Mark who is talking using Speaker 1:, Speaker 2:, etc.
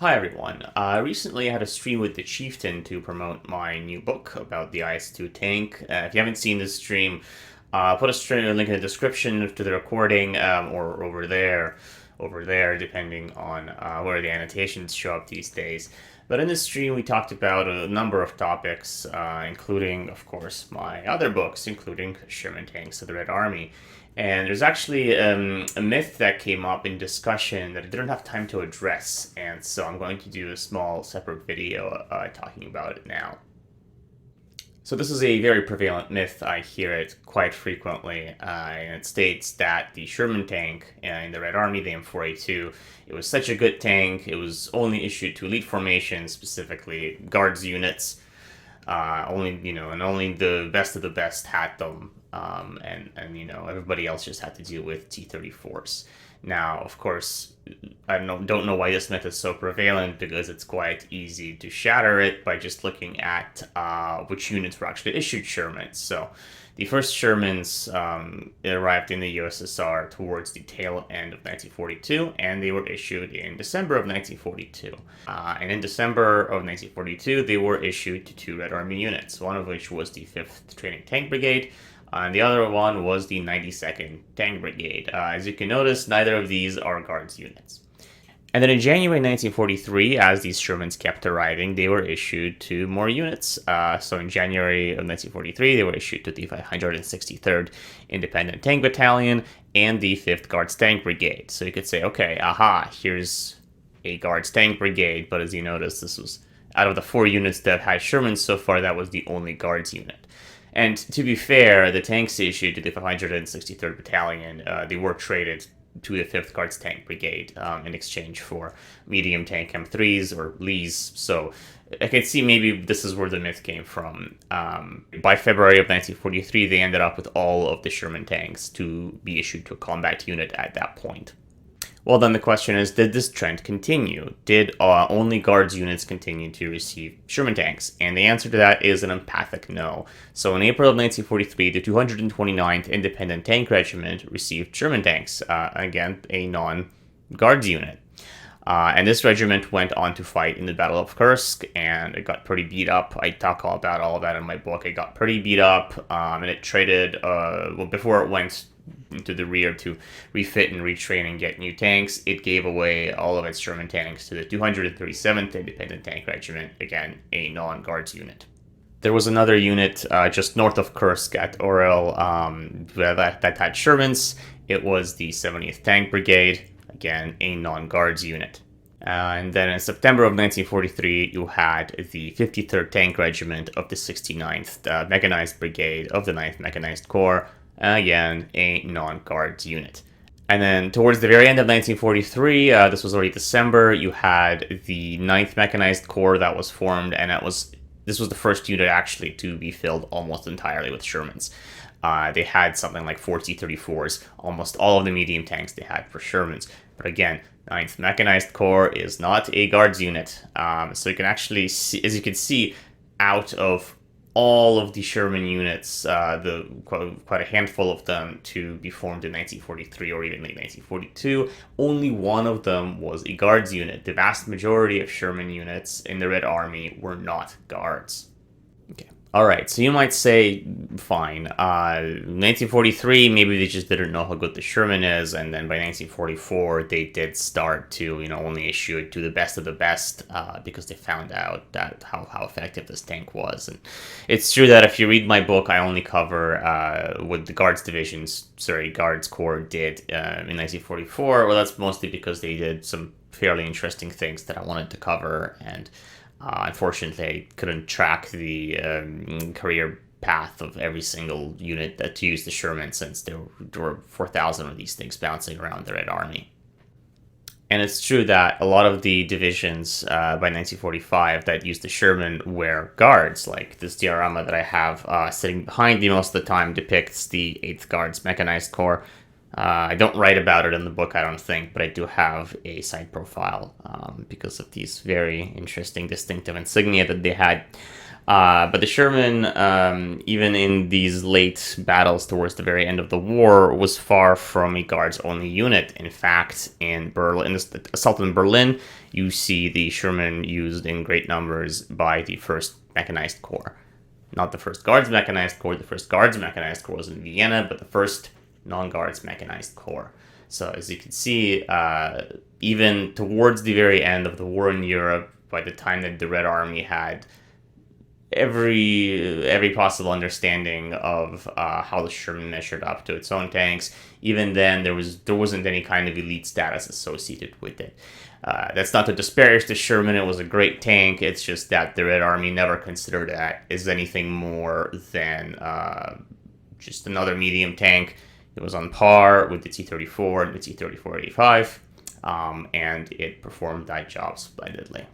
Speaker 1: Hi everyone. Recently I had a stream with the Chieftain to promote my new book about the IS-2 tank. If you haven't seen this stream, put a link in the description to the recording, or over there, depending on where the annotations show up these days. But in this stream, we talked about a number of topics, including, of course, my other books, including Sherman Tanks of the Red Army. And there's actually a myth that came up in discussion that I didn't have time to address, and so I'm going to do a small separate video talking about it now. So this is a very prevalent myth. I hear it quite frequently, and it states that the Sherman tank in the Red Army, the M4A2, it was such a good tank, it was only issued to elite formations, specifically guards units, only the best of the best had them, and everybody else just had to deal with T-34s. Now, of course, I don't know why this myth is so prevalent, because it's quite easy to shatter it by just looking at which units were actually issued Shermans. So the first Shermans arrived in the USSR towards the tail end of 1942, and they were issued in December of 1942. And in December of 1942, they were issued to two Red Army units, one of which was the 5th Training Tank Brigade, and the other one was the 92nd Tank Brigade. As you can notice, neither of these are Guards units. And then in January 1943, as these Shermans kept arriving, they were issued to more units. So in January of 1943, they were issued to the 563rd Independent Tank Battalion and the 5th Guards Tank Brigade. So you could say, okay, here's a Guards Tank Brigade, but as you notice, this was, out of the 4 units that had Shermans so far, that was the only Guards unit. And to be fair, the tanks issued to the 563rd Battalion, they were traded to the 5th Guards Tank Brigade in exchange for medium tank M3s or Lees. So I can see maybe this is where the myth came from. By February of 1943, they ended up with all of the Sherman tanks to be issued to a combat unit at that point. Well, then the question is, did this trend continue? Did only Guards units continue to receive Sherman tanks? And the answer to that is an emphatic no. So in April of 1943, the 229th Independent Tank Regiment received Sherman tanks, again, a non-Guards unit. And this regiment went on to fight in the Battle of Kursk, and it got pretty beat up. I talk all about all of that in my book. It got pretty beat up, and it traded, before it went into the rear to refit and retrain and get new tanks, it gave away all of its Sherman tanks to the 237th Independent Tank Regiment, again, a non-Guards unit. There was another unit just north of Kursk at Orel that had Shermans. It was the 70th Tank Brigade, again, a non-Guards unit. And then in September of 1943, you had the 53rd Tank Regiment of the 69th Mechanized Brigade of the 9th Mechanized Corps, again, a non-Guards unit. And then towards the very end of 1943, this was already December, you had the 9th Mechanized Corps that was formed, and this was the first unit actually to be filled almost entirely with Shermans. They had something like 4 T-34s, almost all of the medium tanks they had for Shermans. But again, 9th Mechanized Corps is not a Guards unit. So you can actually see, as you can see, out of all of the Sherman units, quite a handful of them to be formed in 1943 or even late 1942, only one of them was a Guards unit. The vast majority of Sherman units in the Red Army were not Guards. Okay. All right, so you might say, fine, 1943, maybe they just didn't know how good the Sherman is, and then by 1944, they did start to, only issue it to the best of the best, because they found out that how effective this tank was. And it's true that if you read my book, I only cover what the Guards Corps did in 1944. Well, that's mostly because they did some fairly interesting things that I wanted to cover, and unfortunately, I couldn't track the career path of every single unit that used the Sherman, since there were 4,000 of these things bouncing around the Red Army. And it's true that a lot of the divisions by 1945 that used the Sherman were Guards. Like this diorama that I have sitting behind me most of the time depicts the 8th Guards Mechanized Corps. I don't write about it in the book, I don't think, but I do have a side profile because of these very interesting, distinctive insignia that they had. But the Sherman, even in these late battles towards the very end of the war, was far from a guards-only unit. In fact, in Berlin, in the assault in Berlin, you see the Sherman used in great numbers by the 1st Mechanized Corps. Not the 1st Guards Mechanized Corps. The 1st Guards Mechanized Corps was in Vienna, but the 1st Non-Guards Mechanized Corps. So as you can see, even towards the very end of the war in Europe, by the time that the Red Army had every possible understanding of how the Sherman measured up to its own tanks, even then there wasn't any kind of elite status associated with it. That's not to disparage the Sherman; it was a great tank. It's just that the Red Army never considered that as anything more than just another medium tank. It was on par with the T-34 and the T-34-85, and it performed that job splendidly.